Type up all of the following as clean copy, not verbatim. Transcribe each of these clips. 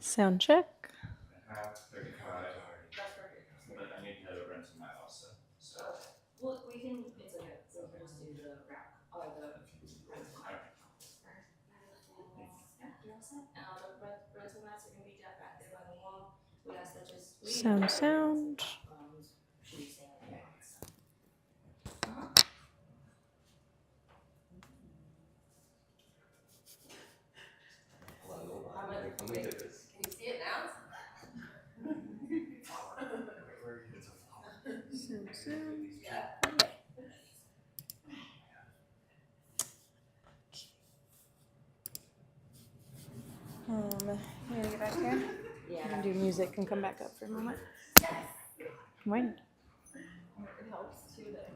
Sound check. Sound. You want to get back here? Yeah. You can do music and come back up for a moment. I'm waiting. It helps too that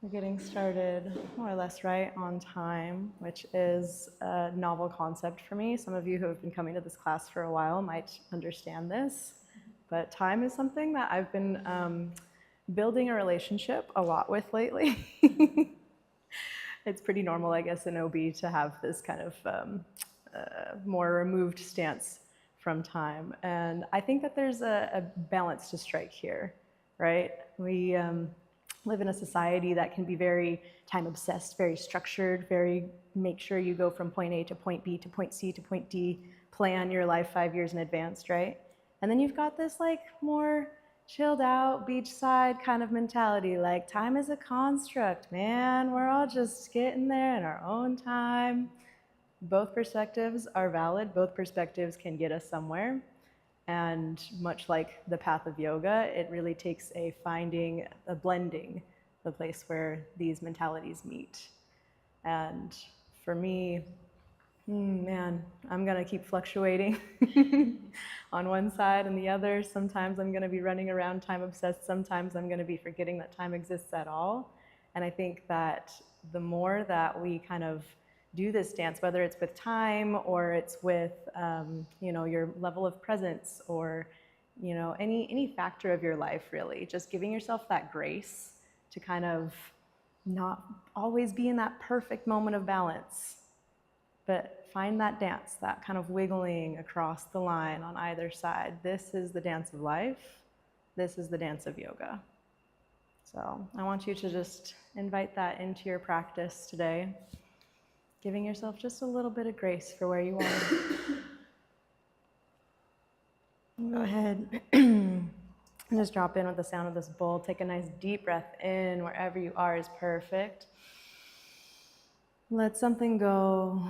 We're getting started more or less right on time, which is a novel concept for me. Some of you who have been coming to this class for a while might understand this, but time is something that I've been building a relationship a lot with lately. It's pretty normal, I guess, in OB to have this kind of more removed stance from time. And I think that there's a balance to strike here, right? We live in a society that can be very time obsessed, very structured, very make sure you go from point A to point B to point C to point D, plan your life 5 years in advance, right? And then you've got this like more chilled out beachside kind of mentality, like time is a construct, man. We're all just getting there in our own time. Both perspectives are valid. Both perspectives can get us somewhere. And much like the path of yoga, it really takes a finding, a blending, the place where these mentalities meet. And for me, man, I'm gonna keep fluctuating on one side and the other. Sometimes I'm gonna be running around time obsessed. Sometimes I'm gonna be forgetting that time exists at all. And I think that the more that we kind of do this dance, whether it's with time or it's with your level of presence or any factor of your life, really, just giving yourself that grace to kind of not always be in that perfect moment of balance, but find that dance, that kind of wiggling across the line on either side. This is the dance of life. This is the dance of yoga. So I want you to just invite that into your practice today, giving yourself just a little bit of grace for where you are. Go ahead and just drop in with the sound of this bowl. Take a nice deep breath in. Wherever you are is perfect. Let something go.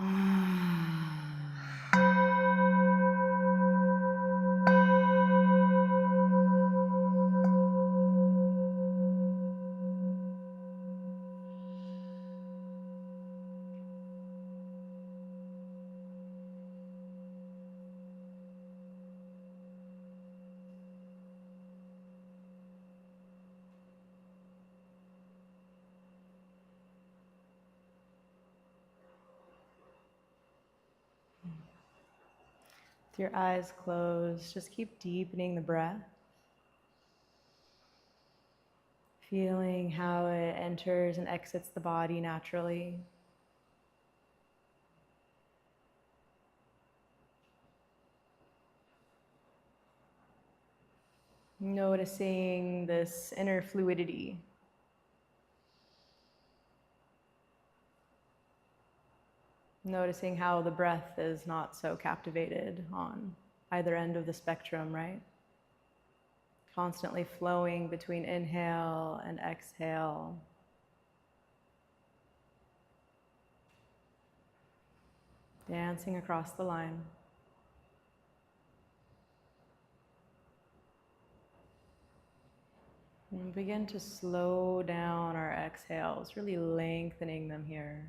With your eyes closed, just keep deepening the breath. Feeling how it enters and exits the body naturally. Noticing this inner fluidity. Noticing how the breath is not so captivated on either end of the spectrum, right? Constantly flowing between inhale and exhale. Dancing across the line. And begin to slow down our exhales, really lengthening them here.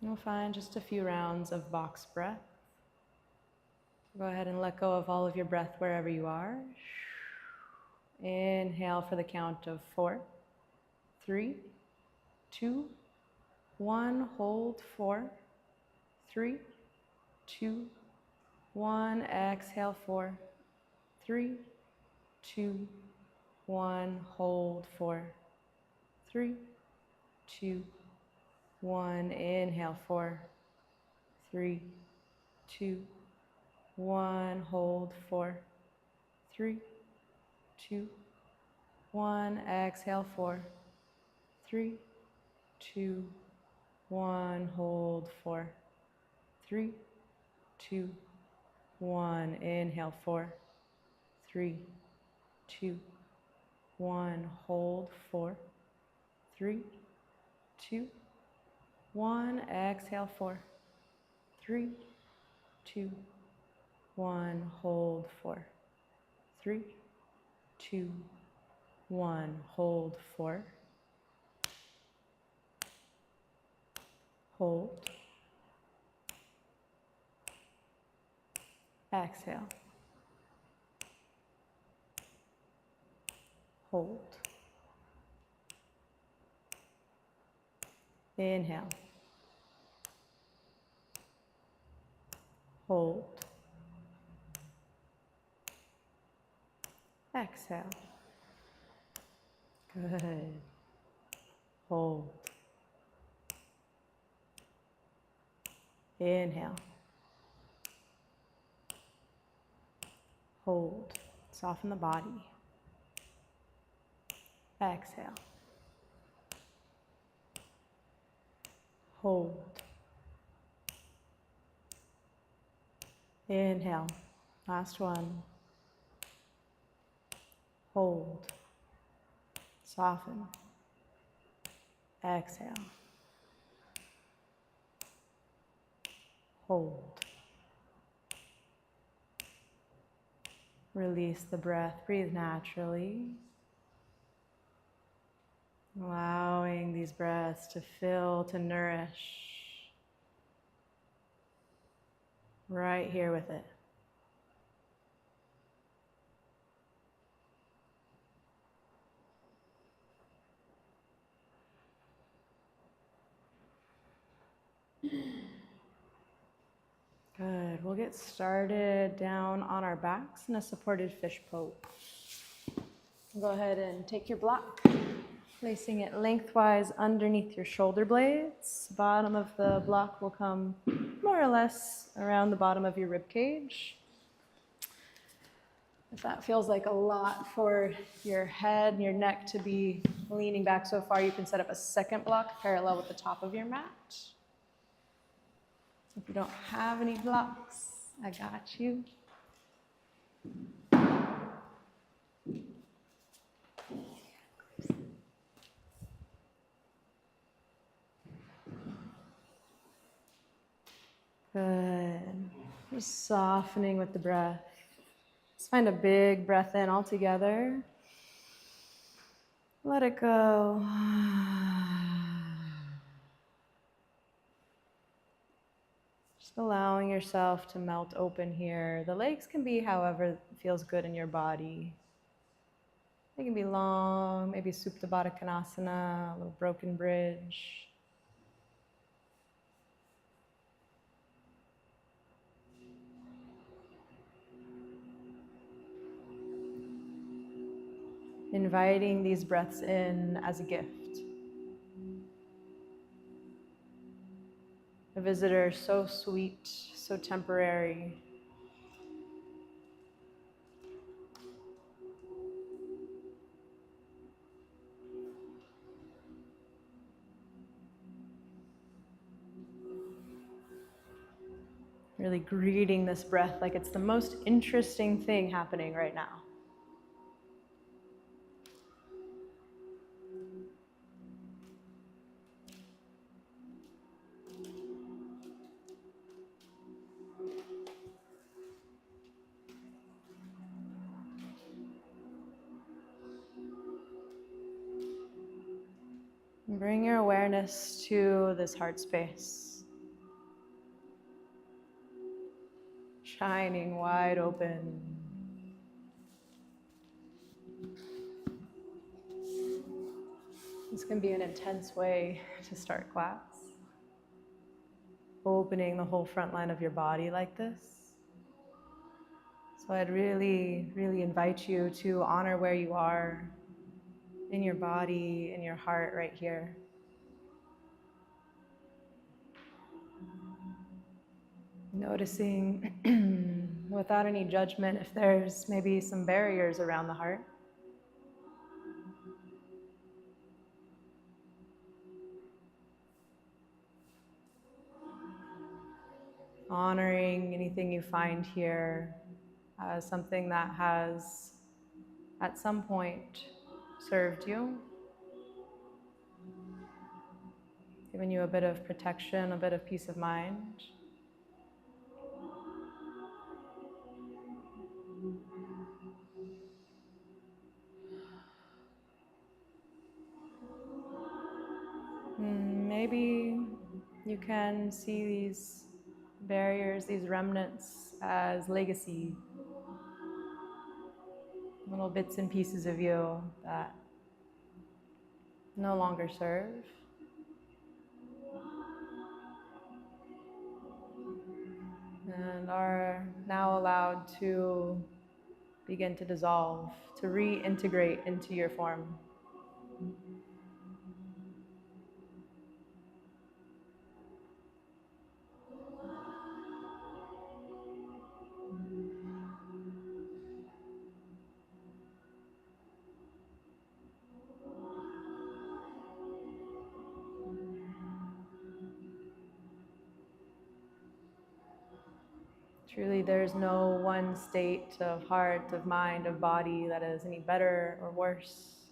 You'll find just a few rounds of box breath. Go ahead and let go of all of your breath wherever you are. Inhale for the count of 4, 3, 2, 1. Hold 4, 3, 2, 1. Exhale 4, 3, 2, 1. Hold 4, 3, 2, 1. Inhale 4, 3, 2, 1. Hold 4, 3, 2, 1. Exhale 4, 3, 2, 1. Hold 4, 3, 2, 1. Inhale 4, 3, 2, 1. Hold 4, 3, 2, 1. Exhale 4, 3, 2, 1. Hold 4, 3, 2, 1. Hold 4. Hold. Exhale. Hold. Inhale. Hold. Exhale. Good. Hold. Inhale. Hold. Soften the body. Exhale. Hold. Inhale. Last one. Hold. Soften. Exhale. Hold. Release the breath. Breathe naturally. Allowing these breaths to fill, to nourish. Right here with it. Good. We'll get started down on our backs in a supported fish pose. Go ahead and take your block, placing it lengthwise underneath your shoulder blades. Bottom of the block will come more or less around the bottom of your rib cage. If that feels like a lot for your head and your neck to be leaning back so far, you can set up a second block parallel with the top of your mat. If you don't have any blocks, I got you. Good. Just softening with the breath. Let's find a big breath in all together. Let it go. Just allowing yourself to melt open here. The legs can be however feels good in your body. They can be long, maybe Supta Baddha Konasana, a little broken bridge. Inviting these breaths in as a gift. A visitor so sweet, so temporary. Really greeting this breath like it's the most interesting thing happening right now. Bring your awareness to this heart space, shining wide open. This can be an intense way to start class. Opening the whole front line of your body like this. So I'd really, really invite you to honor where you are in your body, in your heart right here. Noticing without any judgment if there's maybe some barriers around the heart. Honoring anything you find here as something that has at some point served you, given you a bit of protection, a bit of peace of mind. Maybe you can see these barriers, these remnants as legacy, little bits and pieces of you that no longer serve, and are now allowed to begin to dissolve, to reintegrate into your form. Truly, there's no one state of heart, of mind, of body that is any better or worse.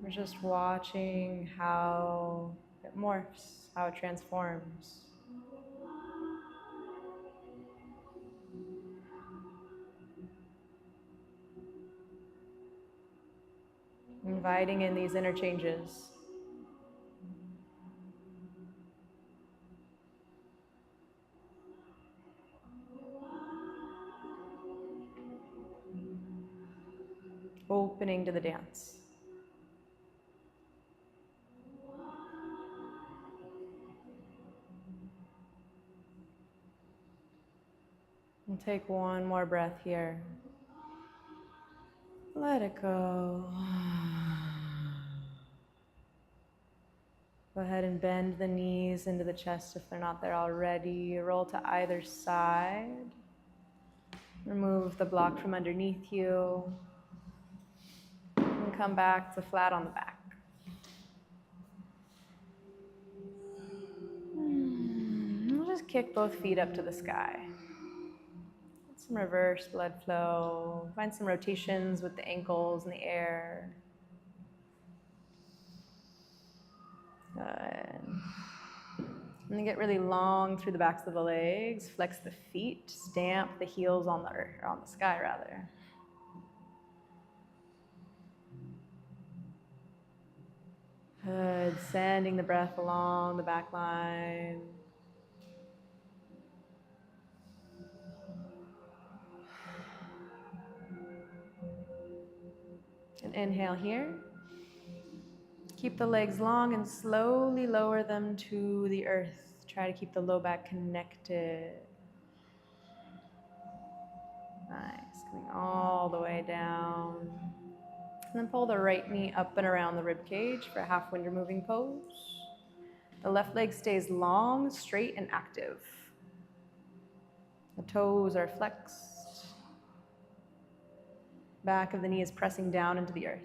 We're just watching how it morphs, how it transforms. Inviting in these interchanges. Opening to the dance. And take one more breath here. Let it go. Go ahead and bend the knees into the chest if they're not there already. Roll to either side. Remove the block from underneath you. And come back to flat on the back. We'll just kick both feet up to the sky. Get some reverse blood flow. Find some rotations with the ankles in the air. Good. And then get really long through the backs of the legs. Flex the feet. Stamp the heels on the earth, or on the sky rather. Good. Sending the breath along the back line. And inhale here. Keep the legs long and slowly lower them to the earth. Try to keep the low back connected. Nice. Coming all the way down. And then pull the right knee up and around the rib cage for a half wind removing pose. The left leg stays long, straight, and active. The toes are flexed. Back of the knee is pressing down into the earth.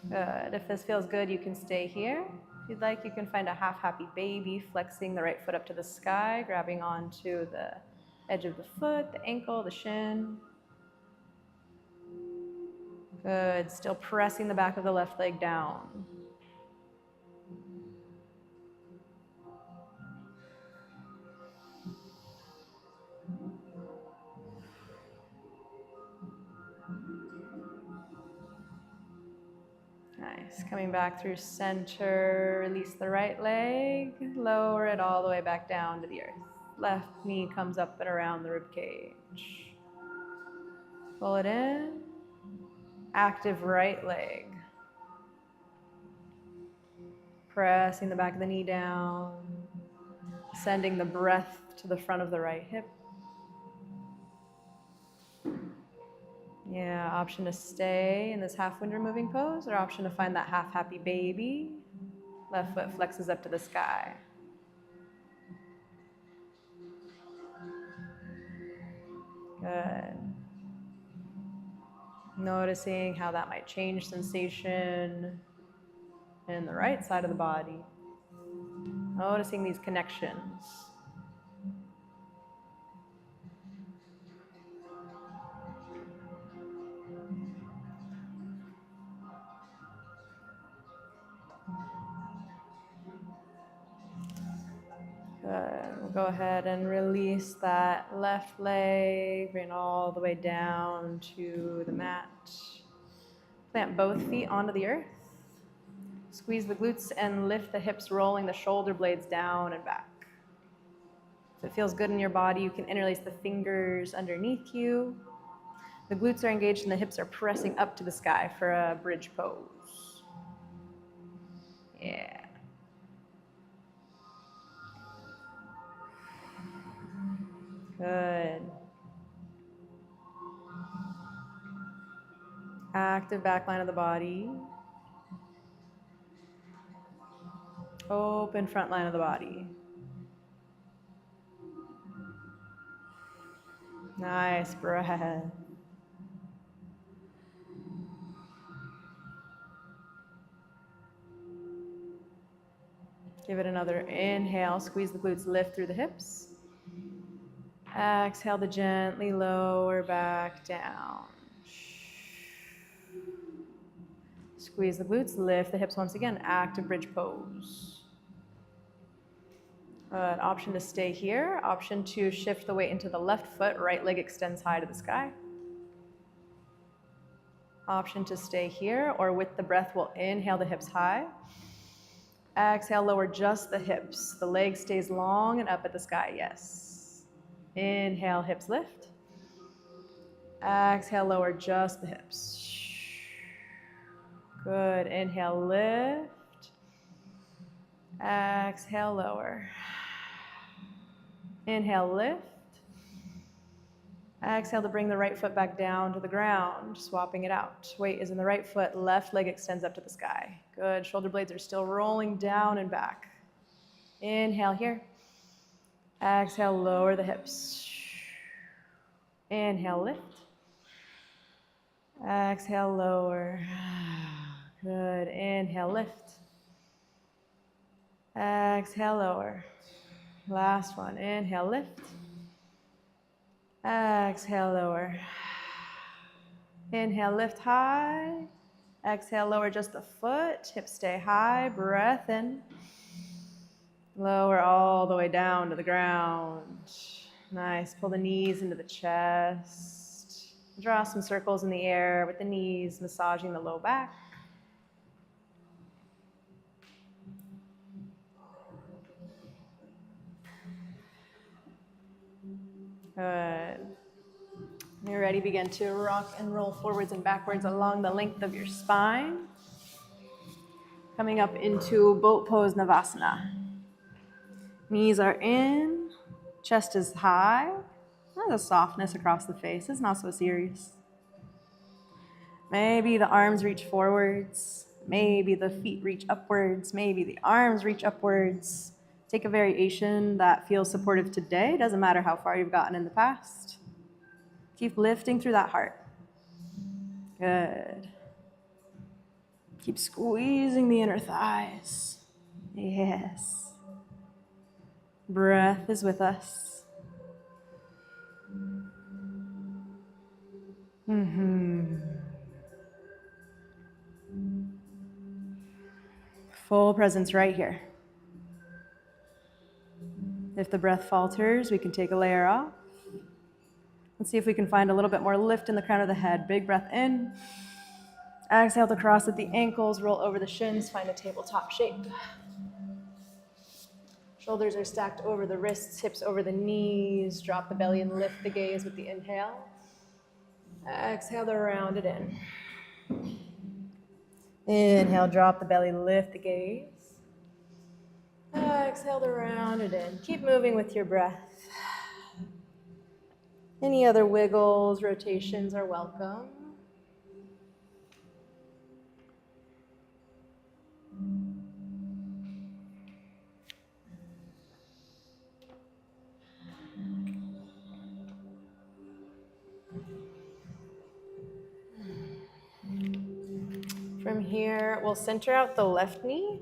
Good. If this feels good, you can stay here. If you'd like, you can find a half happy baby, flexing the right foot up to the sky, grabbing onto the edge of the foot, the ankle, the shin. Good. Still pressing the back of the left leg down. Nice. Coming back through center, release the right leg, lower it all the way back down to the earth. Left knee comes up and around the rib cage. Pull it in. Active right leg. Pressing the back of the knee down. Sending the breath to the front of the right hip. Yeah, option to stay in this half wind removing pose, or option to find that half happy baby. Left foot flexes up to the sky. Good. Noticing how that might change sensation in the right side of the body. Noticing these connections. Good. We'll go ahead and release that left leg, bring it all the way down to the mat. Plant both feet onto the earth. Squeeze the glutes and lift the hips, rolling the shoulder blades down and back. If it feels good in your body, you can interlace the fingers underneath you. The glutes are engaged and the hips are pressing up to the sky for a bridge pose. Yeah. Good. Active back line of the body. Open front line of the body. Nice breath. Give it another inhale. Squeeze the glutes, lift through the hips. Exhale to gently lower back down. Squeeze the glutes, lift the hips once again. Active bridge pose. Good. Option to stay here. Option to shift the weight into the left foot. Right leg extends high to the sky. Option to stay here, or with the breath, we'll inhale the hips high. Exhale, lower just the hips. The leg stays long and up at the sky, yes. Inhale, hips lift. Exhale, lower just the hips. Good. Inhale, lift. Exhale, lower. Inhale, lift. Exhale to bring the right foot back down to the ground, swapping it out. Weight is in the right foot, left leg extends up to the sky. Good. Shoulder blades are still rolling down and back. Inhale here. Exhale, lower the hips. Inhale, lift. Exhale, lower. Good. Inhale, lift. Exhale, lower. Last one. Inhale, lift. Exhale, lower. Inhale, lift high. Exhale, lower just the foot. Hips stay high. Breath in. Lower all the way down to the ground. Nice. Pull the knees into the chest. Draw some circles in the air with the knees, massaging the low back. Good. When you're ready, begin to rock and roll forwards and backwards along the length of your spine. Coming up into boat pose Navasana. Knees are in, chest is high. There's a softness across the face. It's not so serious. Maybe the arms reach forwards. Maybe the feet reach upwards. Maybe the arms reach upwards. Take a variation that feels supportive today. Doesn't matter how far you've gotten in the past. Keep lifting through that heart. Good. Keep squeezing the inner thighs. Yes. Breath is with us. Full presence right here. If the breath falters, we can take a layer off. Let's see if we can find a little bit more lift in the crown of the head. Big breath in. Exhale to cross at the ankles, roll over the shins, find a tabletop shape. Shoulders are stacked over the wrists, hips over the knees. Drop the belly and lift the gaze with the inhale. Exhale to round it in. Inhale, drop the belly, lift the gaze. Exhale to round it in. Keep moving with your breath. Any other wiggles, rotations are welcome. From here, we'll center out the left knee,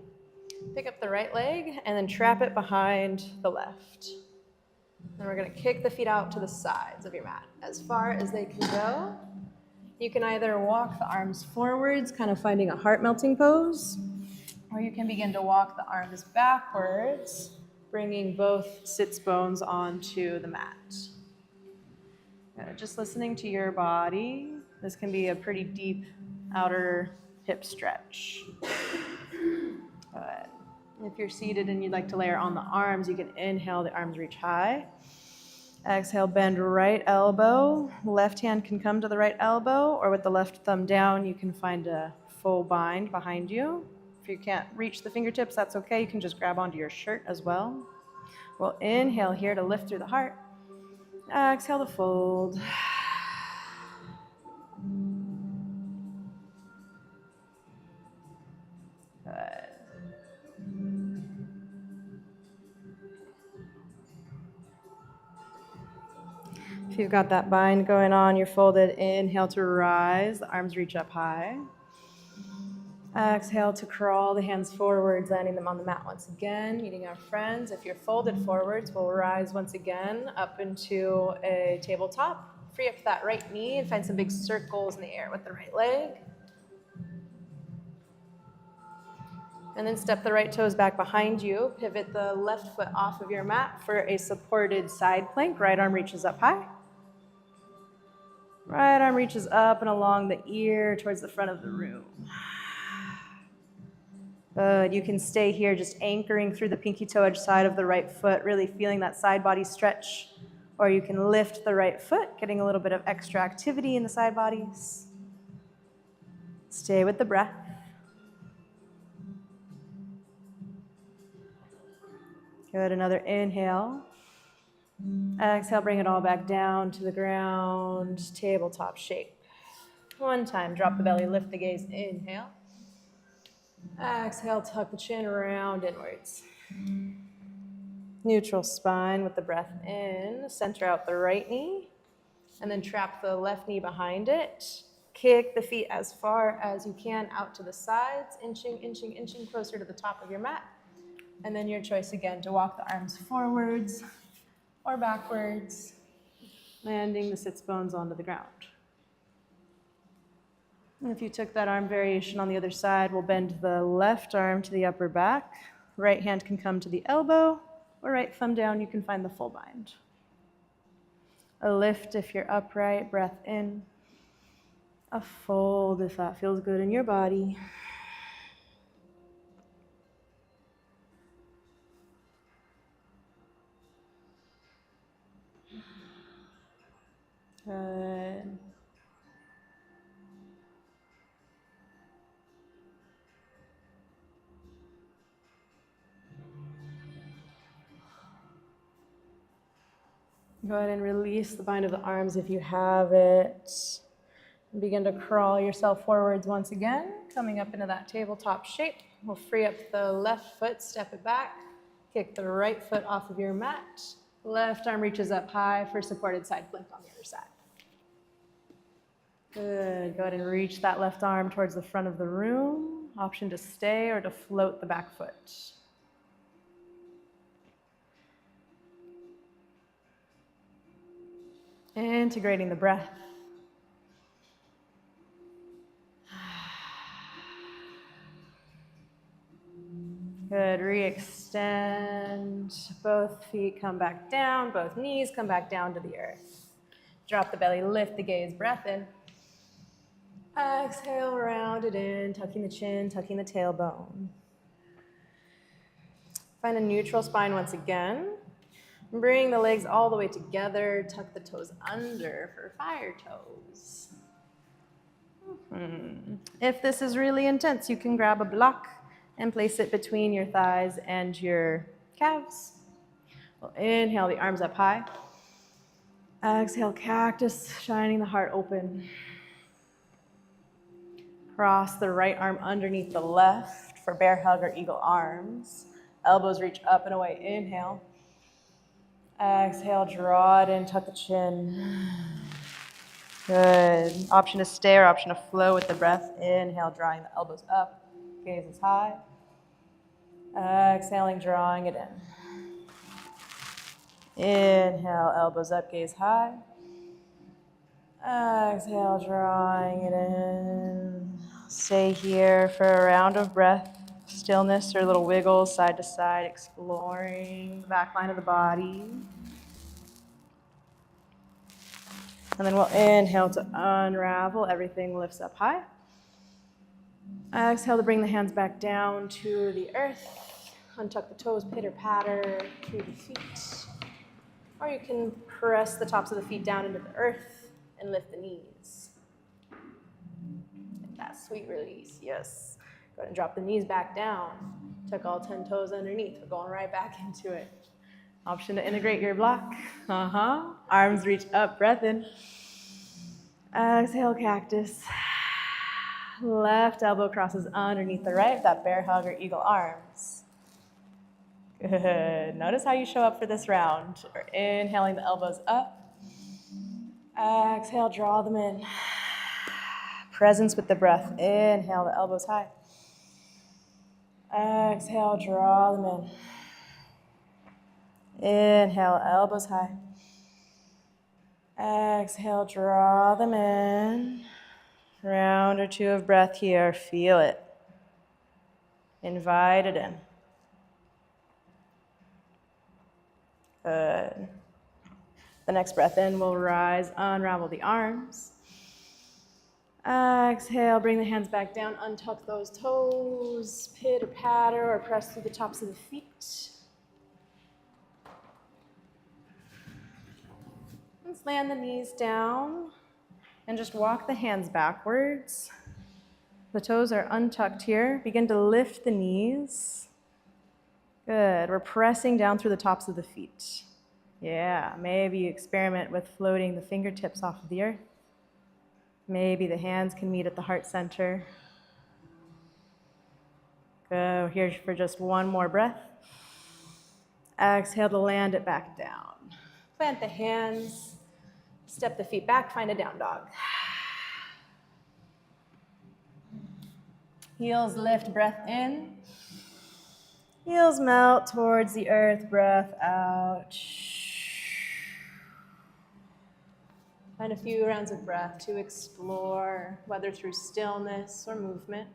pick up the right leg, and then trap it behind the left. Then we're going to kick the feet out to the sides of your mat as far as they can go. You can either walk the arms forwards, kind of finding a heart melting pose, or you can begin to walk the arms backwards, bringing both sits bones onto the mat. Just listening to your body. This can be a pretty deep outer hip stretch. Good. If you're seated and you'd like to layer on the arms, you can inhale, the arms reach high. Exhale, bend right elbow. Left hand can come to the right elbow, or with the left thumb down, you can find a full bind behind you. If you can't reach the fingertips, that's okay. You can just grab onto your shirt as well. We'll inhale here to lift through the heart. Exhale to fold. Good. If you've got that bind going on, you're folded. Inhale to rise. The arms reach up high. Exhale to crawl the hands forwards, landing them on the mat once again. Meeting our friends. If you're folded forwards, we'll rise once again up into a tabletop. Free up that right knee and find some big circles in the air with the right leg. And then step the right toes back behind you. Pivot the left foot off of your mat for a supported side plank. Right arm reaches up high. Right arm reaches up and along the ear towards the front of the room. Good. You can stay here just anchoring through the pinky toe edge side of the right foot, really feeling that side body stretch. Or you can lift the right foot, getting a little bit of extra activity in the side bodies. Stay with the breath. Good. Another inhale. Exhale, bring it all back down to the ground, tabletop shape. One time, drop the belly, lift the gaze, inhale. Exhale, tuck the chin around inwards. Neutral spine with the breath in. Center out the right knee. And then trap the left knee behind it. Kick the feet as far as you can out to the sides, inching closer to the top of your mat. And then your choice again to walk the arms forwards or backwards, landing the sits bones onto the ground. And if you took that arm variation on the other side, we'll bend the left arm to the upper back. Right hand can come to the elbow, or right thumb down, you can find the full bind. A lift if you're upright, breath in. A fold if that feels good in your body. Good. Go ahead and release the bind of the arms if you have it. And begin to crawl yourself forwards once again, coming up into that tabletop shape. We'll free up the left foot, step it back, kick the right foot off of your mat. Left arm reaches up high for supported side plank on the other side. Good. Go ahead and reach that left arm towards the front of the room. Option to stay or to float the back foot. Integrating the breath. Good. Re-extend. Both feet come back down. Both knees come back down to the earth. Drop the belly, lift the gaze, breath in. Exhale, round it in, tucking the chin, tucking the tailbone. Find a neutral spine once again. Bring the legs all the way together, tuck the toes under for fire toes. If this is really intense, you can grab a block and place it between your thighs and your calves. We'll inhale the arms up high. Exhale, cactus, shining the heart open. Cross the right arm underneath the left for bear hug or eagle arms. Elbows reach up and away. Inhale. Exhale, draw it in, tuck the chin. Good. Option to stay or option to flow with the breath. Inhale, drawing the elbows up. Gaze is high. Exhaling, drawing it in. Inhale, elbows up, gaze high. Exhale, drawing it in. Stay here for a round of breath, stillness or little wiggles side to side, exploring the back line of the body. And then we'll inhale to unravel. Everything lifts up high. Exhale to bring the hands back down to the earth. Untuck the toes, pitter patter through the feet. Or you can press the tops of the feet down into the earth and lift the knees. Get that sweet release, yes. Go ahead and drop the knees back down. Tuck all 10 toes underneath. We're going right back into it. Option to integrate your block. Arms reach up, breath in. Exhale, cactus. Left elbow crosses underneath the right, that bear hug or eagle arms. Good. Notice how you show up for this round. We're inhaling the elbows up. Exhale, draw them in. Presence with the breath. Inhale, the elbows high. Exhale, draw them in. Inhale, elbows high. Exhale, draw them in. Round or two of breath here. Feel it. Invite it in. Good. The next breath in, we'll rise, unravel the arms. Exhale, bring the hands back down, untuck those toes, pitter patter or press through the tops of the feet. Let's land the knees down and just walk the hands backwards. The toes are untucked here. Begin to lift the knees. Good. We're pressing down through the tops of the feet. Yeah, maybe you experiment with floating the fingertips off of the earth. Maybe the hands can meet at the heart center. Go here for just one more breath. Exhale to land it back down. Plant the hands, step the feet back, find a down dog. Heels lift, breath in. Heels melt towards the earth, breath out. Find a few rounds of breath to explore, whether through stillness or movement.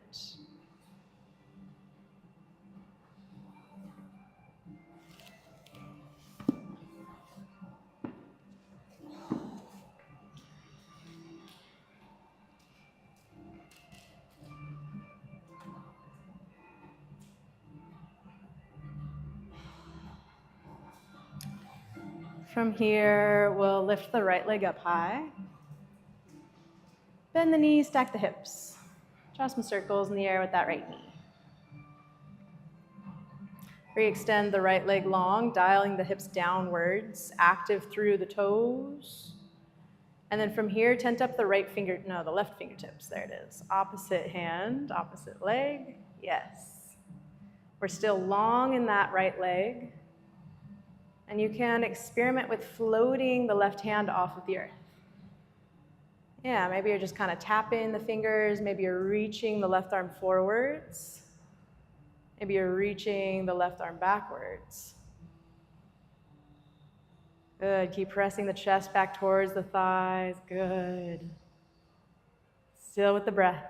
From here, we'll lift the right leg up high. Bend the knees, stack the hips. Draw some circles in the air with that right knee. Re-extend the right leg long, dialing the hips downwards, active through the toes. And then from here, tent up the the left fingertips. There it is. Opposite hand, opposite leg. Yes. We're still long in that right leg. And you can experiment with floating the left hand off of the earth. Yeah, maybe you're just kind of tapping the fingers. Maybe you're reaching the left arm forwards. Maybe you're reaching the left arm backwards. Good. Keep pressing the chest back towards the thighs. Good. Still with the breath.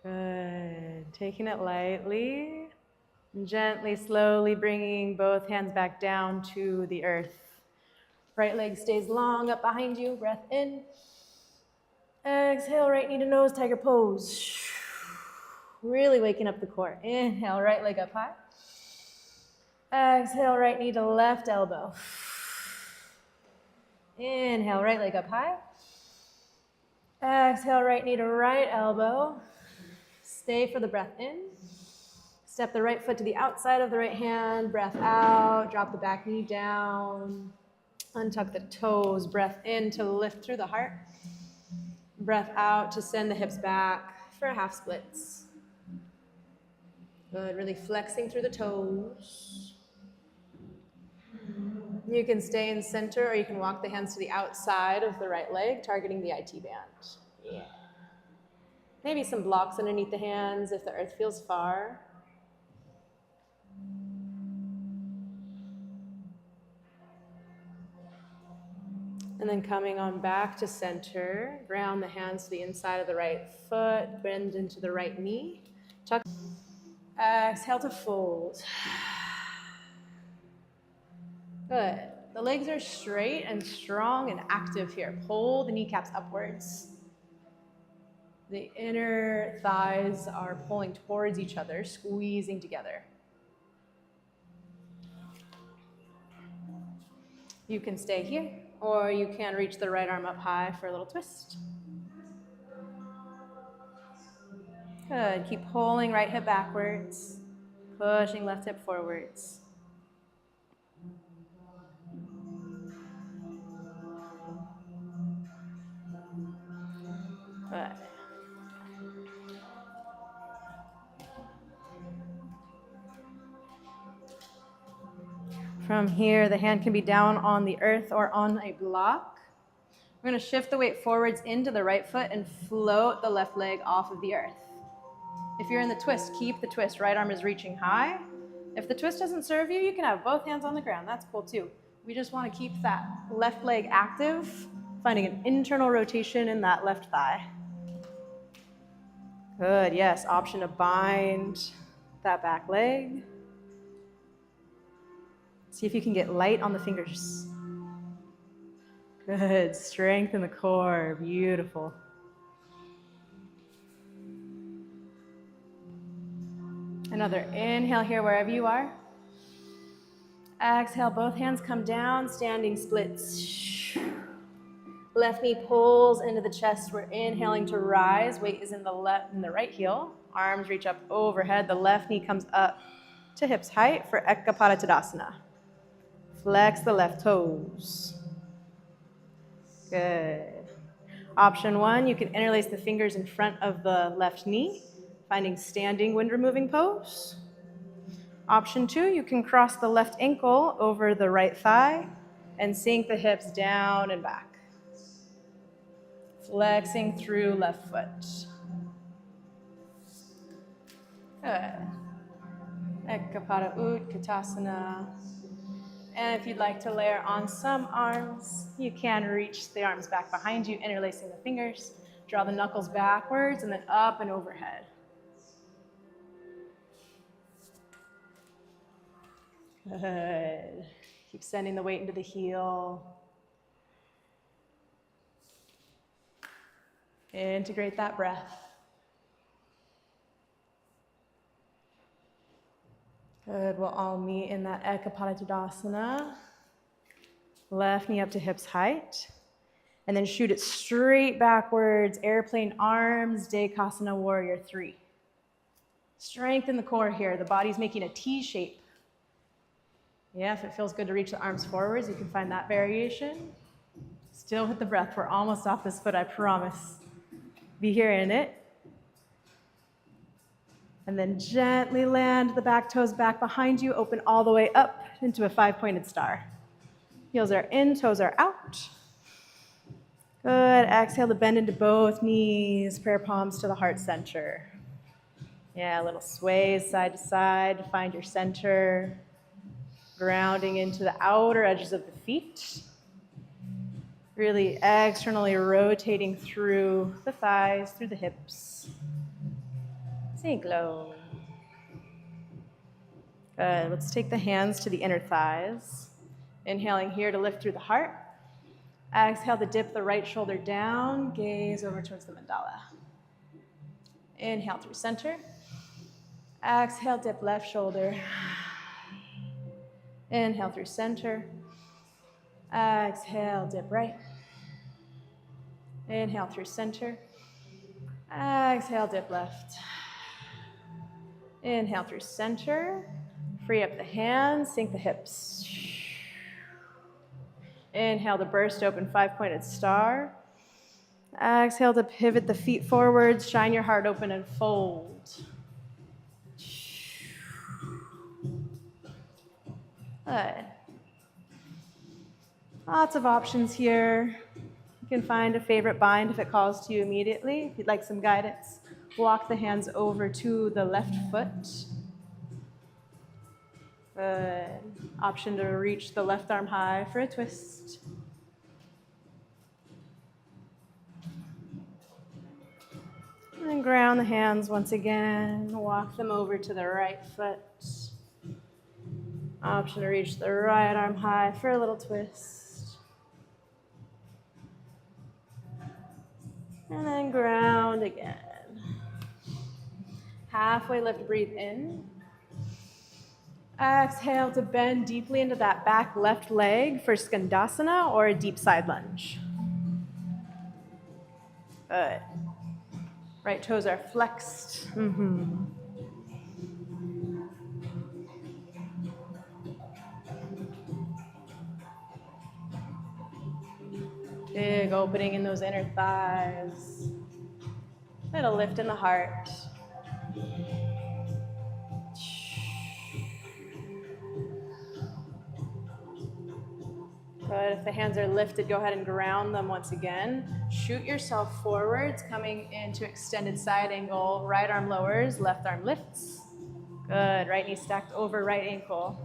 Good. Taking it lightly. And gently, slowly bringing both hands back down to the earth. Right leg stays long up behind you. Breath in. Exhale, right knee to nose, tiger pose. Really waking up the core. Inhale, right leg up high. Exhale, right knee to left elbow. Inhale, right leg up high. Exhale, right knee to right elbow. Stay for the breath in. Step the right foot to the outside of the right hand. Breath out. Drop the back knee down. Untuck the toes. Breath in to lift through the heart. Breath out to send the hips back for half splits. Good. Really flexing through the toes. You can stay in center or you can walk the hands to the outside of the right leg, targeting the IT band. Yeah. Maybe some blocks underneath the hands if the earth feels far. And then coming on back to center, ground the hands to the inside of the right foot, bend into the right knee. Tuck. Exhale to fold. Good. The legs are straight and strong and active here. Pull the kneecaps upwards. The inner thighs are pulling towards each other, squeezing together. You can stay here, or you can reach the right arm up high for a little twist. Good. Keep pulling right hip backwards, pushing left hip forwards. Good. From here, the hand can be down on the earth or on a block. We're going to shift the weight forwards into the right foot and float the left leg off of the earth. If you're in the twist, keep the twist. Right arm is reaching high. If the twist doesn't serve you, you can have both hands on the ground. That's cool too. We just want to keep that left leg active, finding an internal rotation in that left thigh. Good, yes. Option to bind that back leg. See if you can get light on the fingers. Good, strength in the core, beautiful. Another inhale here wherever you are. Exhale, both hands come down, standing splits. Left knee pulls into the chest. We're inhaling to rise. Weight is in the right heel. Arms reach up overhead. The left knee comes up to hips height for Ekapada Tadasana. Flex the left toes. Good. Option 1, you can interlace the fingers in front of the left knee, finding standing wind removing pose. Option 2, you can cross the left ankle over the right thigh and sink the hips down and back. Flexing through left foot. Good. Ekapada Utkatasana. And if you'd like to layer on some arms, you can reach the arms back behind you, interlacing the fingers. Draw the knuckles backwards and then up and overhead. Good. Keep sending the weight into the heel. Integrate that breath. Good, we'll all meet in that Ekapada Tadasana. Left knee up to hips height. And then shoot it straight backwards, airplane arms, Dekasana Warrior 3. Strengthen the core here. The body's making a T shape. Yeah, if it feels good to reach the arms forwards, you can find that variation. Still with the breath. We're almost off this foot, I promise. Be here in it. And then gently land the back toes back behind you, open all the way up into a 5-pointed star. Heels are in, toes are out. Good, exhale to bend into both knees, prayer palms to the heart center. Yeah, a little sways side to side to find your center. Grounding into the outer edges of the feet. Really externally rotating through the thighs, through the hips. Sink low. Good. Let's take the hands to the inner thighs. Inhaling here to lift through the heart. Exhale to dip the right shoulder down, gaze over towards the mandala. Inhale through center. Exhale, dip left shoulder. Inhale through center. Exhale, dip right. Inhale through center. Exhale, dip left. Inhale through center. Free up the hands, sink the hips. Inhale to burst open 5-pointed star. Exhale to pivot the feet forwards, shine your heart open and fold. Good. Lots of options here. You can find a favorite bind if it calls to you immediately. If you'd like some guidance, walk the hands over to the left foot. Good. Option to reach the left arm high for a twist. And ground the hands once again. Walk them over to the right foot. Option to reach the right arm high for a little twist. And then ground again. Halfway lift, breathe in. Exhale to bend deeply into that back left leg for Skandasana or a deep side lunge. Good. Right toes are flexed. Big opening in those inner thighs. Little lift in the heart. Good. If the hands are lifted, go ahead and ground them once again. Shoot yourself forwards, coming into extended side angle. Right arm lowers, left arm lifts. Good. Right knee stacked over right ankle.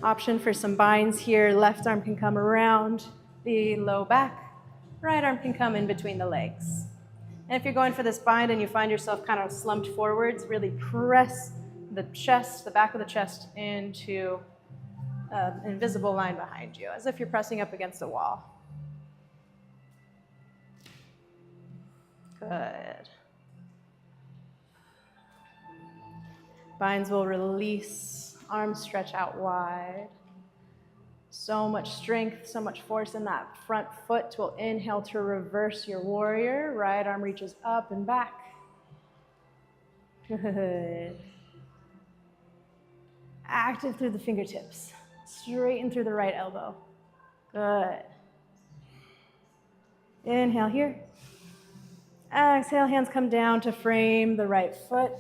Option for some binds here. Left arm can come around the low back. Right arm can come in between the legs. And if you're going for this bind and you find yourself kind of slumped forwards, really press the chest, the back of the chest, into an invisible line behind you, as if you're pressing up against a wall. Good. Binds will release, arms stretch out wide. So much strength, so much force in that front foot. We'll inhale to reverse your warrior. Right arm reaches up and back. Good. Active through the fingertips. Straighten through the right elbow. Good. Inhale here. Exhale, hands come down to frame the right foot.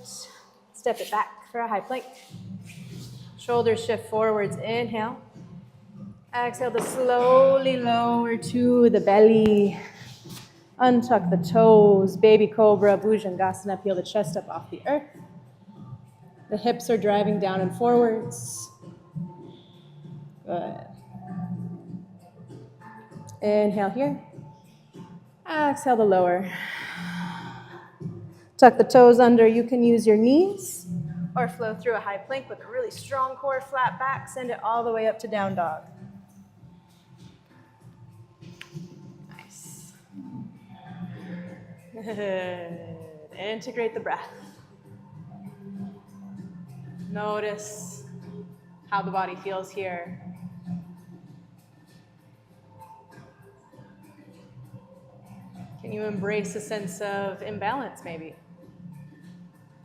Step it back for a high plank. Shoulders shift forwards. Inhale. Exhale to slowly lower to the belly. Untuck the toes. Baby cobra, bhujangasana. Peel the chest up off the earth. The hips are driving down and forwards. Good. Inhale here. Exhale to lower. Tuck the toes under. You can use your knees or flow through a high plank with a really strong core, flat back. Send it all the way up to down dog. Nice. Good. Integrate the breath. Notice how the body feels here. Can you embrace a sense of imbalance maybe?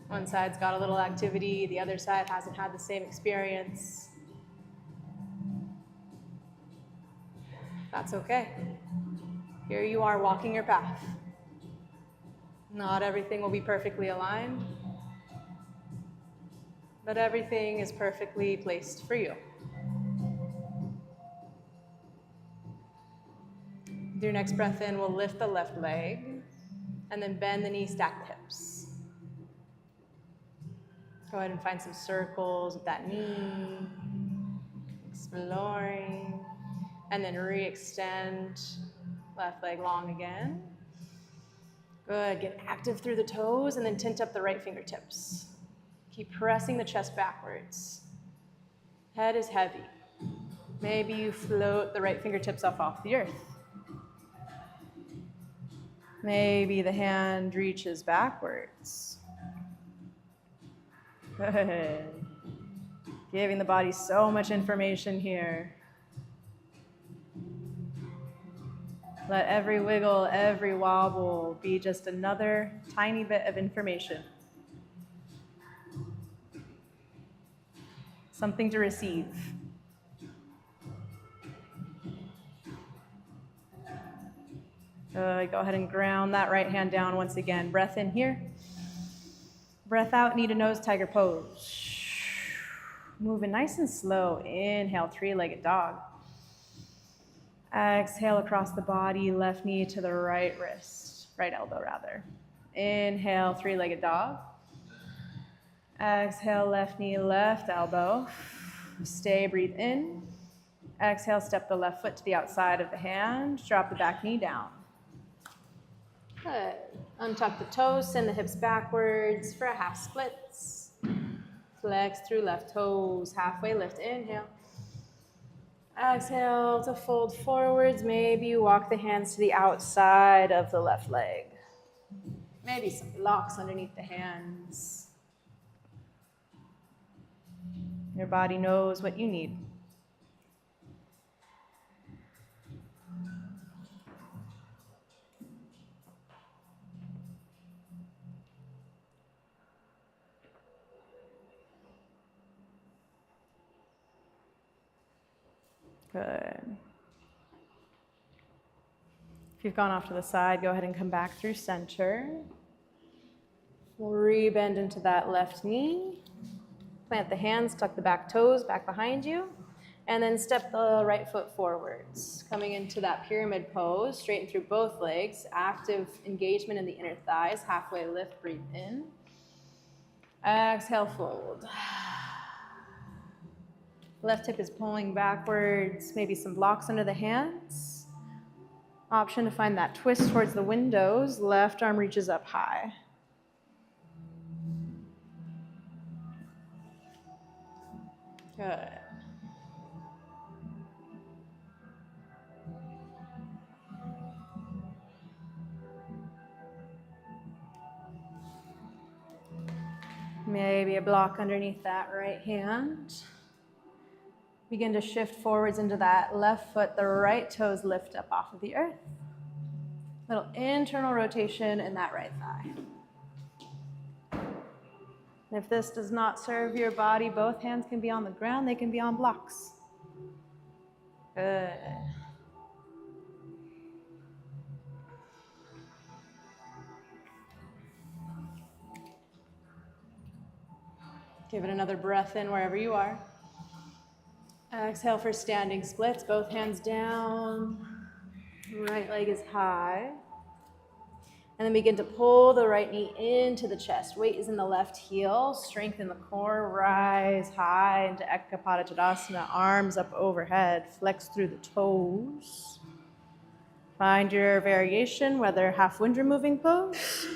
One side's got a little activity, the other side hasn't had the same experience. That's okay. Here you are walking your path. Not everything will be perfectly aligned, but everything is perfectly placed for you. With your next breath in, we'll lift the left leg and then bend the knee, stack the hips. Go ahead and find some circles with that knee, exploring, and then re-extend left leg long again. Good, get active through the toes and then tint up the right fingertips. Keep pressing the chest backwards. Head is heavy. Maybe you float the right fingertips up off the earth. Maybe the hand reaches backwards. Good. Giving the body so much information here. Let every wiggle, every wobble be just another tiny bit of information. Something to receive. Good. Go ahead and ground that right hand down once again. Breath in here. Breath out, knee to nose, tiger pose. Moving nice and slow. Inhale, three-legged dog. Exhale across the body, left knee to the right wrist, right elbow rather. Inhale, three-legged dog. Exhale, left knee, left elbow. Stay, breathe in. Exhale, step the left foot to the outside of the hand. Drop the back knee down. Good. Untuck the toes, send the hips backwards for a half splits. Flex through left toes, halfway lift, inhale. Exhale to fold forwards. Maybe you walk the hands to the outside of the left leg. Maybe some blocks underneath the hands. Your body knows what you need. Good. If you've gone off to the side, go ahead and come back through center. We'll re-bend into that left knee. Plant the hands, tuck the back toes back behind you, and then step the right foot forwards. Coming into that pyramid pose, straighten through both legs, active engagement in the inner thighs, halfway lift, breathe in. Exhale, fold. Left hip is pulling backwards, maybe some blocks under the hands. Option to find that twist towards the windows. Left arm reaches up high. Good. Maybe a block underneath that right hand. Begin to shift forwards into that left foot. The right toes lift up off of the earth. Little internal rotation in that right thigh. If this does not serve your body, both hands can be on the ground. They can be on blocks. Good. Give it another breath in wherever you are. Exhale for standing splits, both hands down. Right leg is high. And then begin to pull the right knee into the chest. Weight is in the left heel. Strengthen the core. Rise high into Ekapada Tadasana. Arms up overhead. Flex through the toes. Find your variation, whether half wind removing pose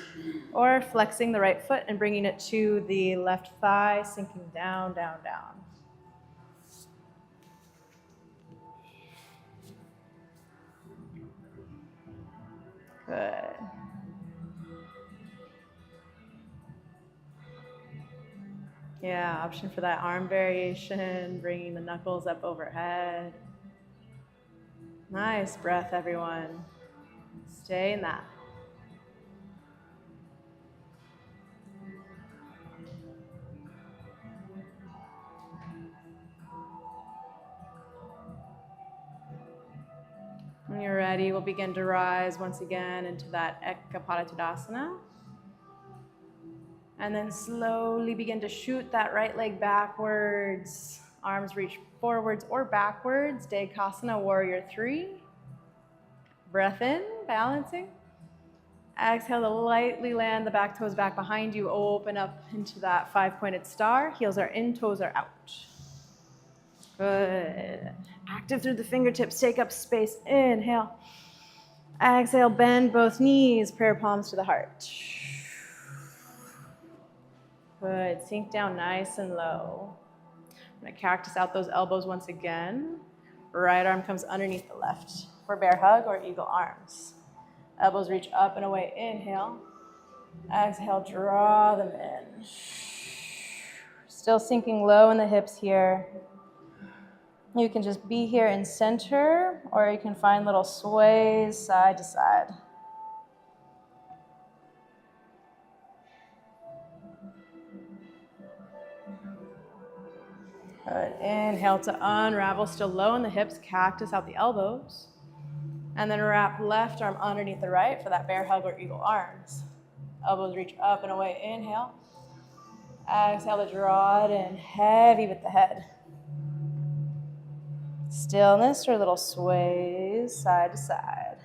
or flexing the right foot and bringing it to the left thigh, sinking down, down, down. Good. Yeah, option for that arm variation, bringing the knuckles up overhead. Nice breath, everyone. Stay in that. When you're ready, we'll begin to rise once again into that Ekapada Tadasana. And then slowly begin to shoot that right leg backwards. Arms reach forwards or backwards. Dekasana, Warrior 3. Breath in, balancing. Exhale to lightly land the back toes back behind you. Open up into that 5-pointed star. Heels are in, toes are out. Good. Active through the fingertips. Take up space. Inhale. Exhale, bend both knees. Prayer palms to the heart. Good. Sink down nice and low. I'm going to cactus out those elbows once again. Right arm comes underneath the left for bear hug or eagle arms. Elbows reach up and away. Inhale. Exhale, draw them in. Still sinking low in the hips here. You can just be here in center, or you can find little sways side to side. Good. Inhale to unravel, still low in the hips, cactus out the elbows. And then wrap left arm underneath the right for that bear hug or eagle arms. Elbows reach up and away. Inhale. Exhale to draw it in, heavy with the head. Stillness or little sways side to side.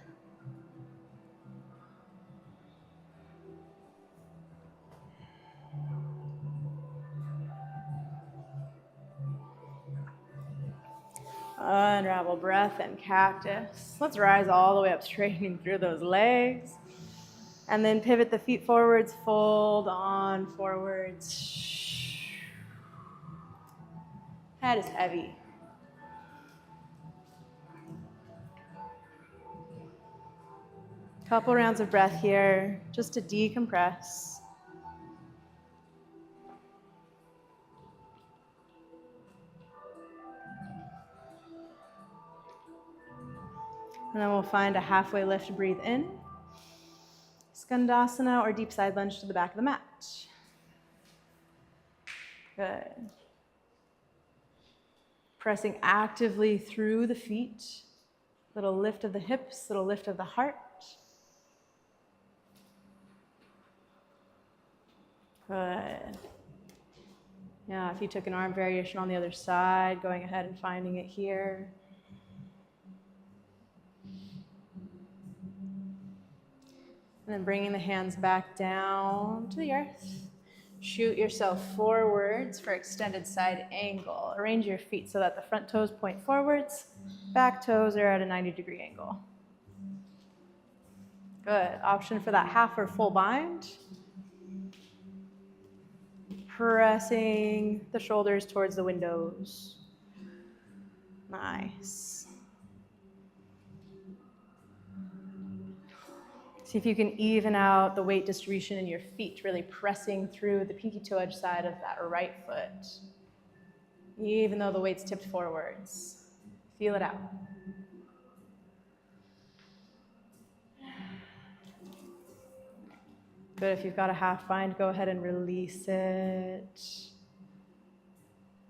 Unravel, breath and cactus. Let's rise all the way up, straightening through those legs. And then pivot the feet forwards, fold on forwards. Head is heavy. Couple rounds of breath here, just to decompress. And then we'll find a halfway lift, breathe in. Skandasana or deep side lunge to the back of the mat. Good. Pressing actively through the feet. Little lift of the hips, little lift of the heart. Good. Yeah, if you took an arm variation on the other side, going ahead and finding it here. And then bringing the hands back down to the earth. Shoot yourself forwards for extended side angle. Arrange your feet so that the front toes point forwards, back toes are at a 90-degree angle. Good. Option for that half or full bind. Pressing the shoulders towards the windows. Nice. See if you can even out the weight distribution in your feet, really pressing through the pinky toe edge side of that right foot. Even though the weight's tipped forwards. Feel it out. Good. If you've got a half bind, go ahead and release it.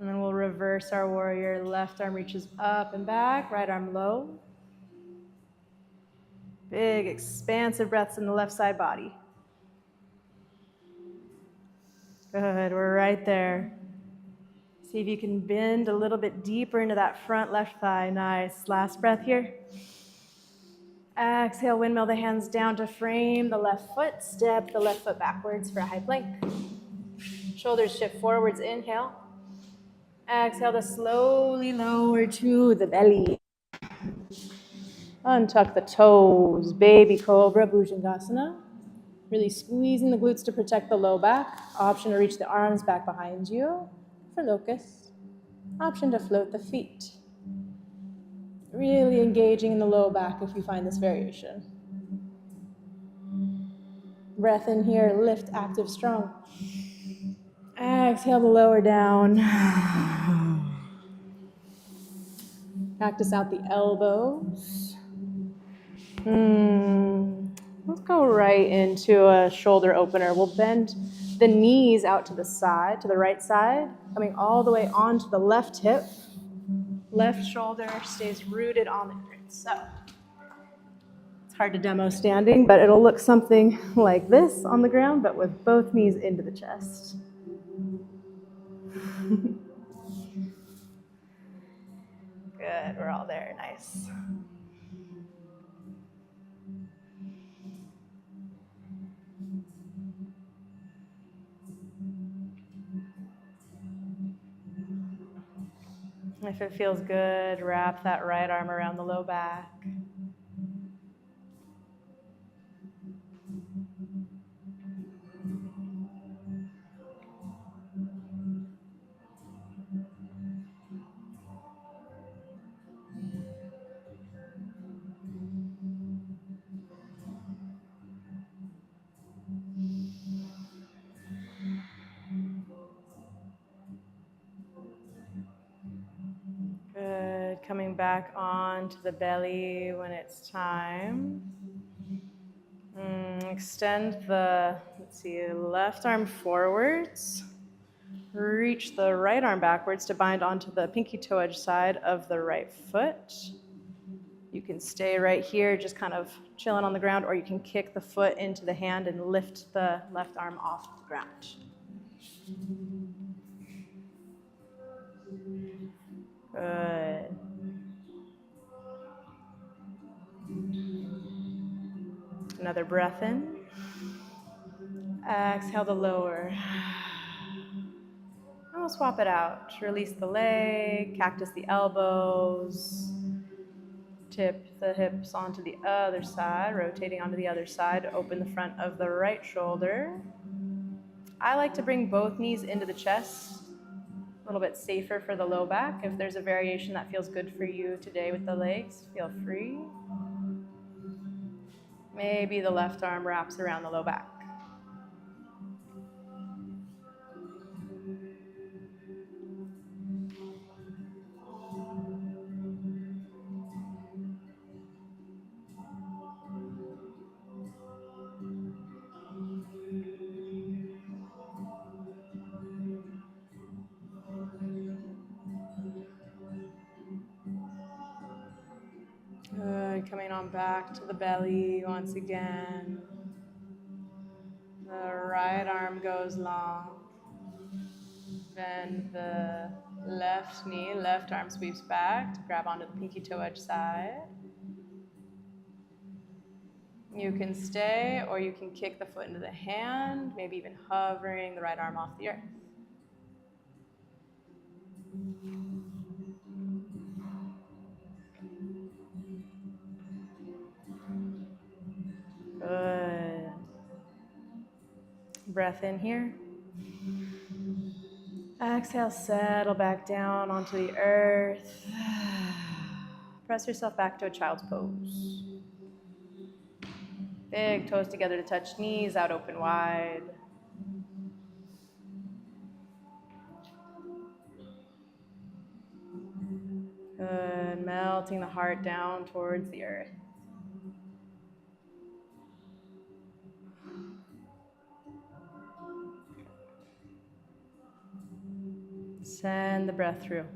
And then we'll reverse our warrior. Left arm reaches up and back, right arm low. Big, expansive breaths in the left side body. Good, we're right there. See if you can bend a little bit deeper into that front left thigh. Nice. Last breath here. Exhale, windmill the hands down to frame the left foot. Step the left foot backwards for a high plank. Shoulders shift forwards, inhale. Exhale to slowly lower to the belly. Untuck the toes, baby cobra, Bhujangasana. Really squeezing the glutes to protect the low back. Option to reach the arms back behind you for locust. Option to float the feet. Really engaging in the low back if you find this variation. Breath in here, lift, active, strong. Exhale to lower down. Practice out the elbows. Let's go right into a shoulder opener. We'll bend the knees out to the side, to the right side, coming all the way onto the left hip. Left shoulder stays rooted on the earth. So it's hard to demo standing, but it'll look something like this on the ground, but with both knees into the chest. Good, we're all there, nice. If it feels good, wrap that right arm around the low back. Good, coming back onto the belly when it's time. Extend the, left arm forwards. Reach the right arm backwards to bind onto the pinky toe edge side of the right foot. You can stay right here, just kind of chilling on the ground, or you can kick the foot into the hand and lift the left arm off the ground. Good. Another breath in. Exhale to lower. And we'll swap it out. Release the leg, cactus the elbows. Tip the hips onto the other side, rotating onto the other side to open the front of the right shoulder. I like to bring both knees into the chest, a little bit safer for the low back. If there's a variation that feels good for you today with the legs, feel free. Maybe the left arm wraps around the low back. Good, coming on back to the belly once again. The right arm goes long. Bend the left knee, left arm sweeps back to grab onto the pinky toe edge side. You can stay or you can kick the foot into the hand, maybe even hovering the right arm off the earth. Good. Breath in here. Exhale, settle back down onto the earth. Press yourself back to a child's pose. Big toes together to touch knees, out open wide. Good, melting the heart down towards the earth. Send the breath through.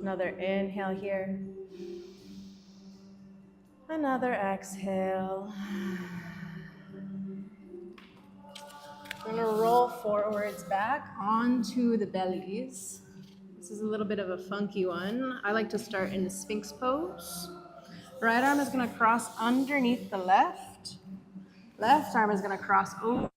Another inhale here. Another exhale. We're going to roll forwards back onto the bellies. This is a little bit of a funky one. I like to start in the Sphinx pose. Right arm is going to cross underneath the left. Left arm is going to cross over.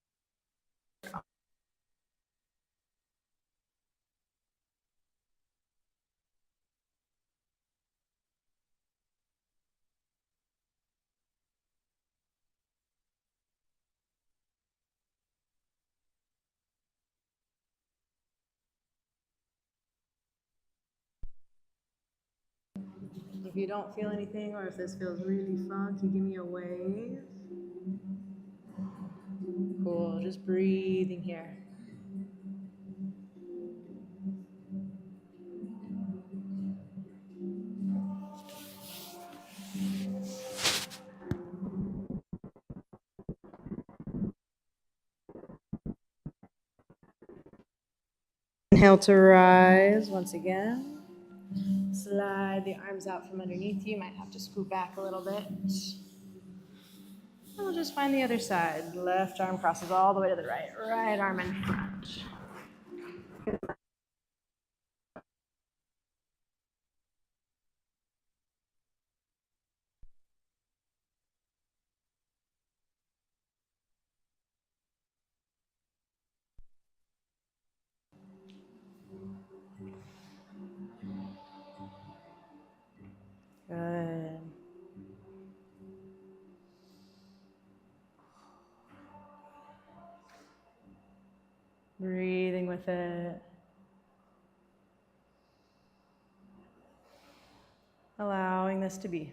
If you don't feel anything or if this feels really funky, give me a wave. Cool, just breathing here. Inhale to rise once again. Slide the arms out from underneath you. You might have to scoot back a little bit. And we'll just find the other side. Left arm crosses all the way to the right. Right arm in front. Good. Breathing with it. Allowing this to be.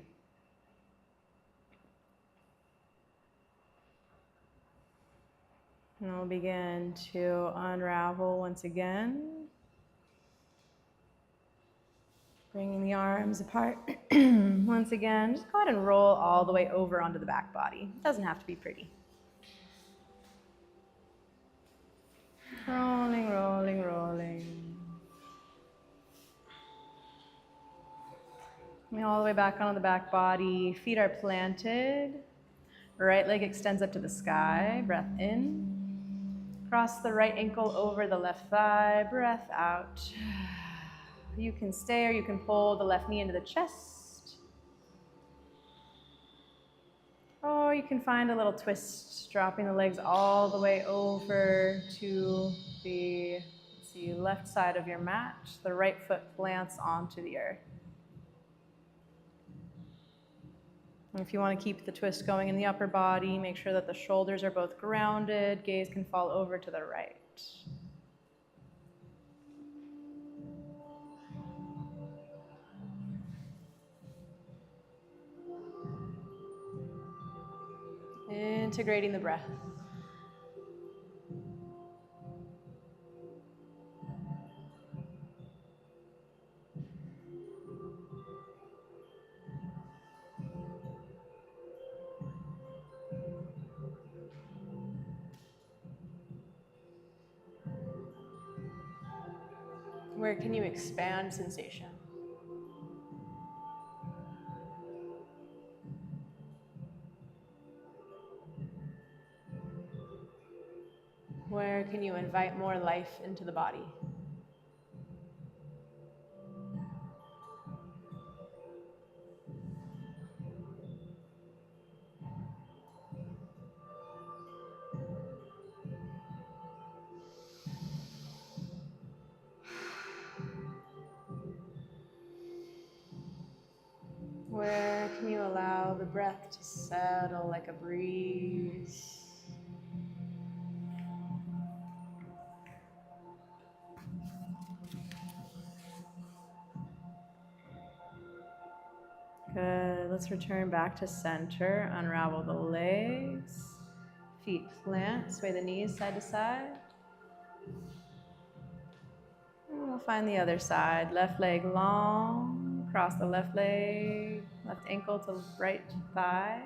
And we'll begin to unravel once again. Bringing the arms apart. Once again, just go ahead and roll all the way over onto the back body. It doesn't have to be pretty. Rolling, rolling, rolling. Coming all the way back onto the back body. Feet are planted. Right leg extends up to the sky. Breath in. Cross the right ankle over the left thigh. Breath out. You can stay or you can pull the left knee into the chest. Or you can find a little twist, dropping the legs all the way over to the left side of your mat. The right foot plants onto the earth. And if you want to keep the twist going in the upper body, make sure that the shoulders are both grounded. Gaze can fall over to the right. Integrating the breath. Where can you expand sensation? Where can you invite more life into the body? Where can you allow the breath to settle like a breeze? Good. Let's return back to center. Unravel the legs. Feet plant. Sway the knees side to side. And we'll find the other side. Left leg long. Cross the left leg. Left ankle to right thigh.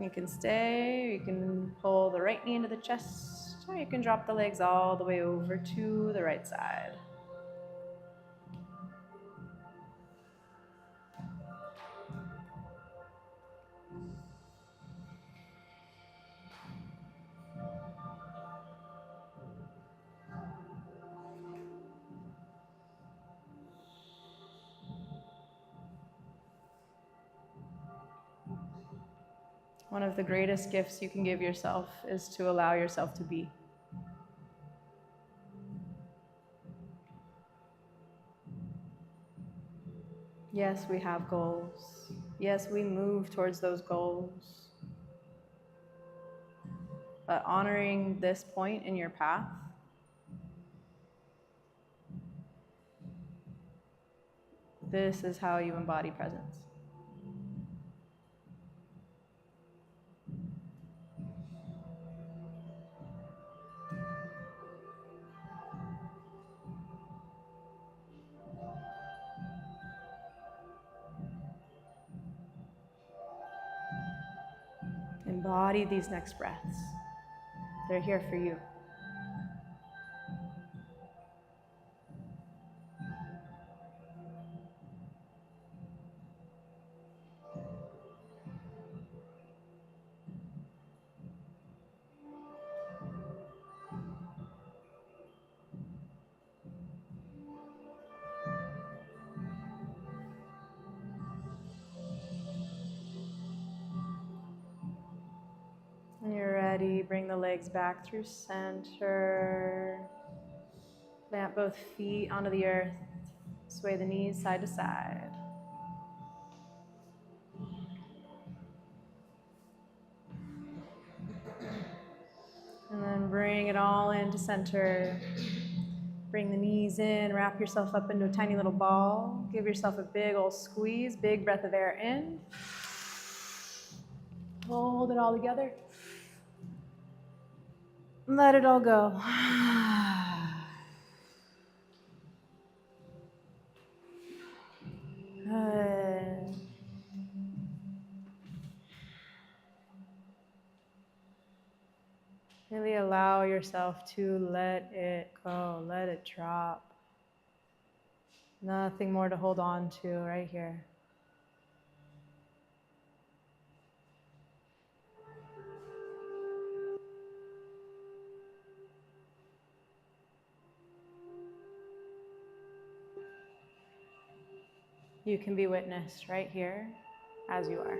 You can stay, or you can pull the right knee into the chest, or you can drop the legs all the way over to the right side. One of the greatest gifts you can give yourself is to allow yourself to be. Yes, we have goals. Yes, we move towards those goals. But honoring this point in your path, this is how you embody presence. Embody these next breaths. They're here for you. When you're ready, bring the legs back through center. Plant both feet onto the earth. Sway the knees side to side. And then bring it all into center. Bring the knees in, wrap yourself up into a tiny little ball. Give yourself a big old squeeze, big breath of air in. Hold it all together. Let it all go. Good. Really allow yourself to let it go, let it drop. Nothing more to hold on to right here. You can be witnessed right here as you are.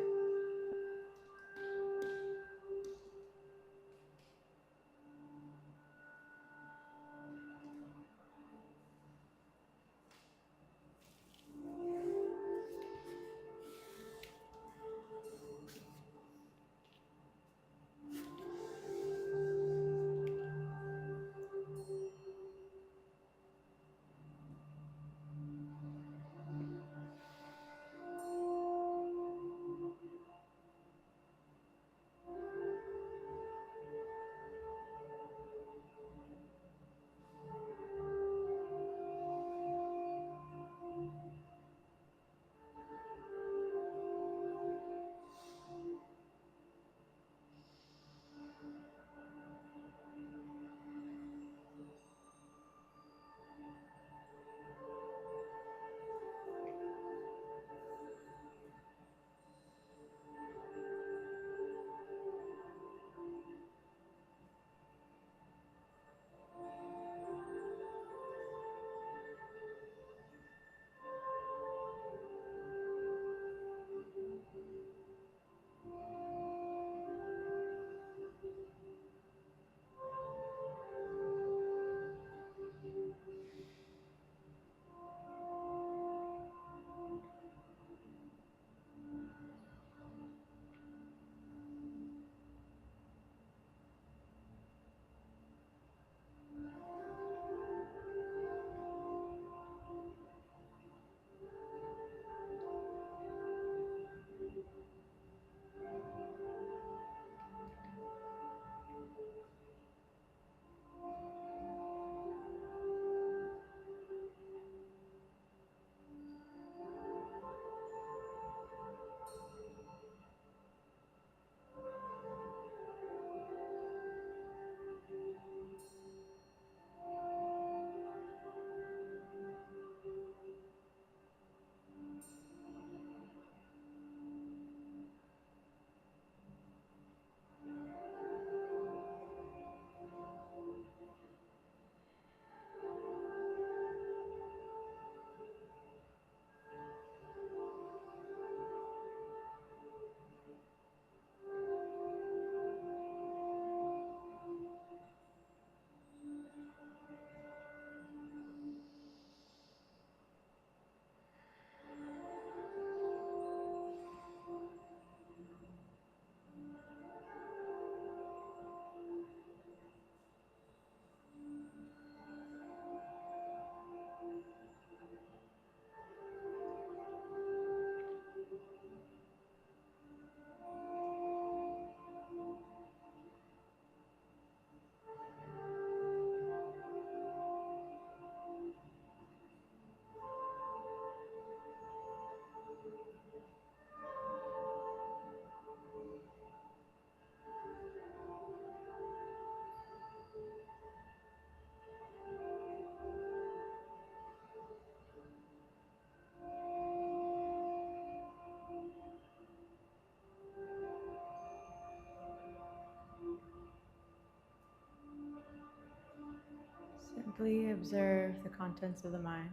Simply observe the contents of the mind.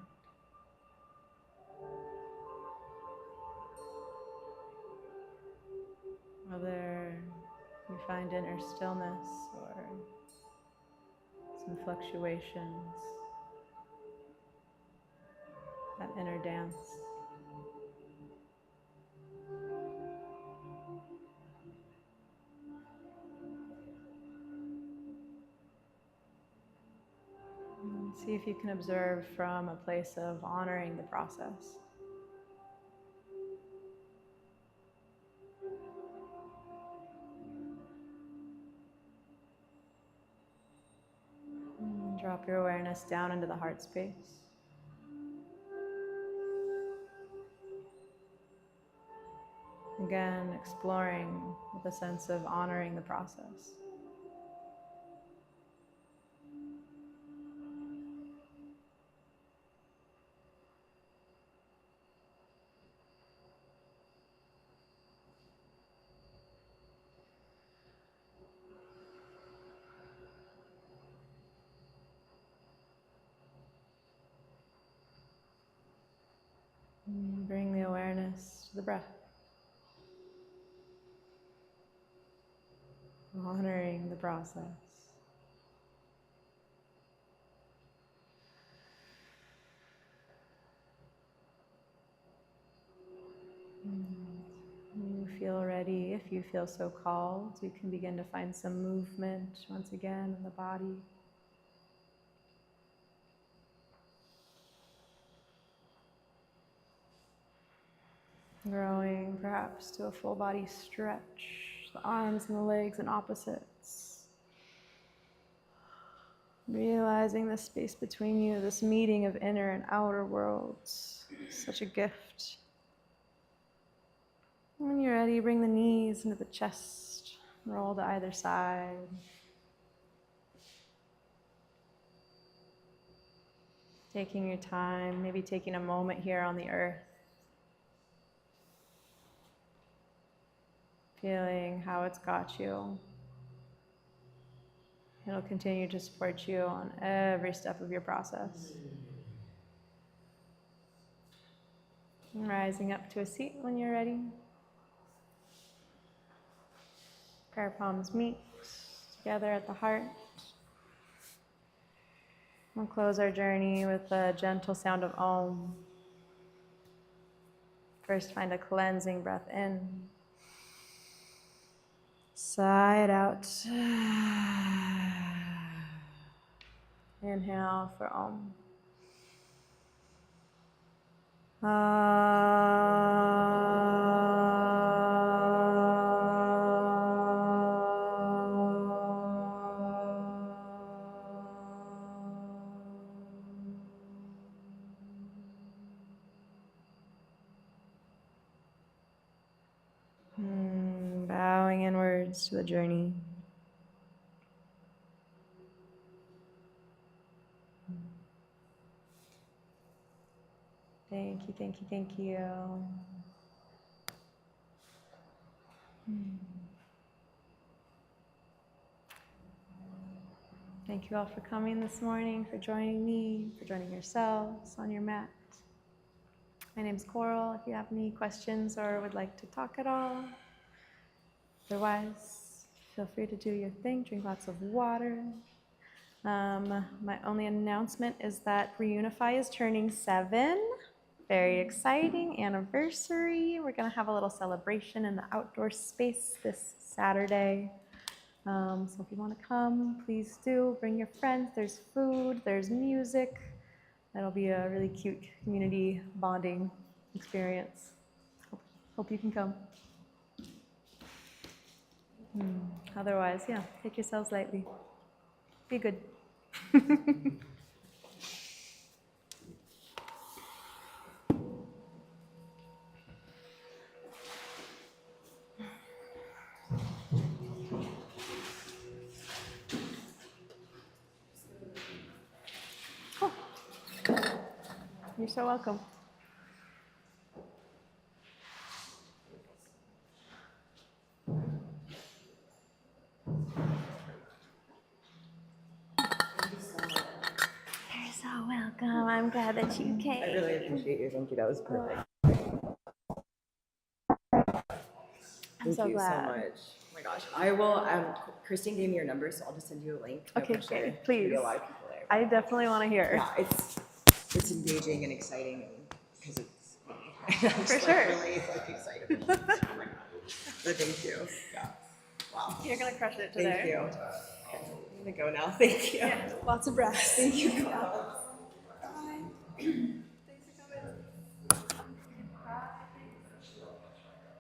Whether you find inner stillness or some fluctuations, that inner dance. And see if you can observe from a place of honoring the process. And drop your awareness down into the heart space. Again, exploring with a sense of honoring the process. to the breath. Honoring the process. When you feel ready, if you feel so called, you can begin to find some movement once again in the body. Growing perhaps to a full body stretch, the arms and the legs in opposites. Realizing the space between you, this meeting of inner and outer worlds, such a gift. When you're ready, bring the knees into the chest, roll to either side. Taking your time, maybe taking a moment here on the earth. Feeling how it's got you. It'll continue to support you on every step of your process. And rising up to a seat when you're ready. Prayer palms meet together at the heart. We'll close our journey with a gentle sound of Om. First, find a cleansing breath in. Sigh it out. Inhale for Om. Bowing inwards to the journey. Thank you, thank you, thank you. Thank you all for coming this morning, for joining me, for joining yourselves on your mat. My name's Coral. If you have any questions or would like to talk at all, otherwise, feel free to do your thing. Drink lots of water. My only announcement is that Reunify is turning 7. Very exciting anniversary. We're going to have a little celebration in the outdoor space this Saturday. So if you want to come, please do. Bring your friends. There's food, there's music. That'll be a really cute community bonding experience. Hope you can come. Otherwise, yeah, take yourselves lightly. Be good. Cool. You're so welcome. You're so welcome. I'm glad that you came. I really appreciate you. Thank you. That was perfect. I'm so Thank you glad. so much. Oh my gosh. I will, Christine gave me your number, so I'll just send you a link. No Okay, pressure. great. There's Please. gonna be a lot of people there. I definitely want to hear. Yeah, it's engaging and exciting because it's I'm just For like sure. really excited. Oh my God. So thank you. Yeah. Wow. You're going to crush it today. Thank you. Okay, I'm gonna go now. Thank you. Yeah, lots of breaths. Thank you.